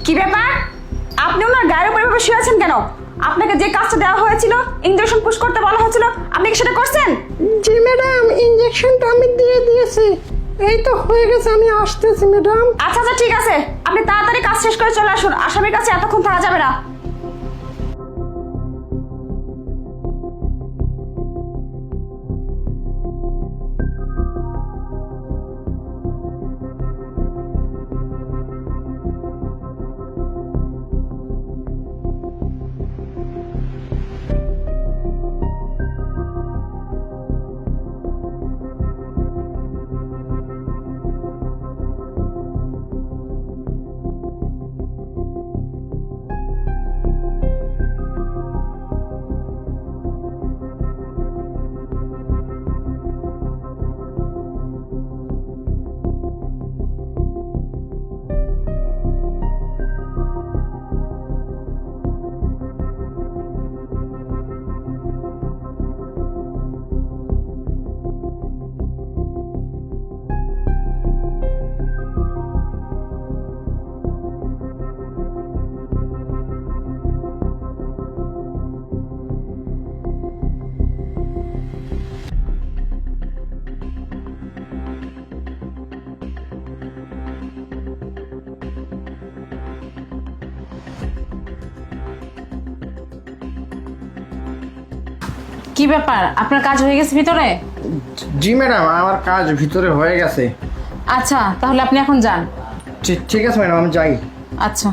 কি ব্যাপার? আপনি ওনার গায়ের উপরে বসে আছেন কেন? আপনাকে যে কাজটা দেওয়া হয়েছিল, ইনজেকশন পুশ করতে বলা হয়েছিল, আপনি কি সেটা করছেন? জি ম্যাডাম, ইনজেকশনটা আমি দিয়ে দিয়েছি। এই তো হয়ে গেছে, আমি আসতেছি ম্যাডাম। আচ্ছা আচ্ছা ঠিক আছে, আপনি তাড়াতাড়ি কাজ শেষ করে চলে আসুন, আসামির কাছে এতক্ষণ থাকা যাবে না। কি ব্যাপার, আপনার কাজ হয়ে গেছে ভিতরে? জি ম্যাডাম, আমার কাজ ভিতরে হয়ে গেছে। আচ্ছা, তাহলে আপনি এখন যান। ঠিক আছে ম্যাডাম, আমি যাই। আচ্ছা।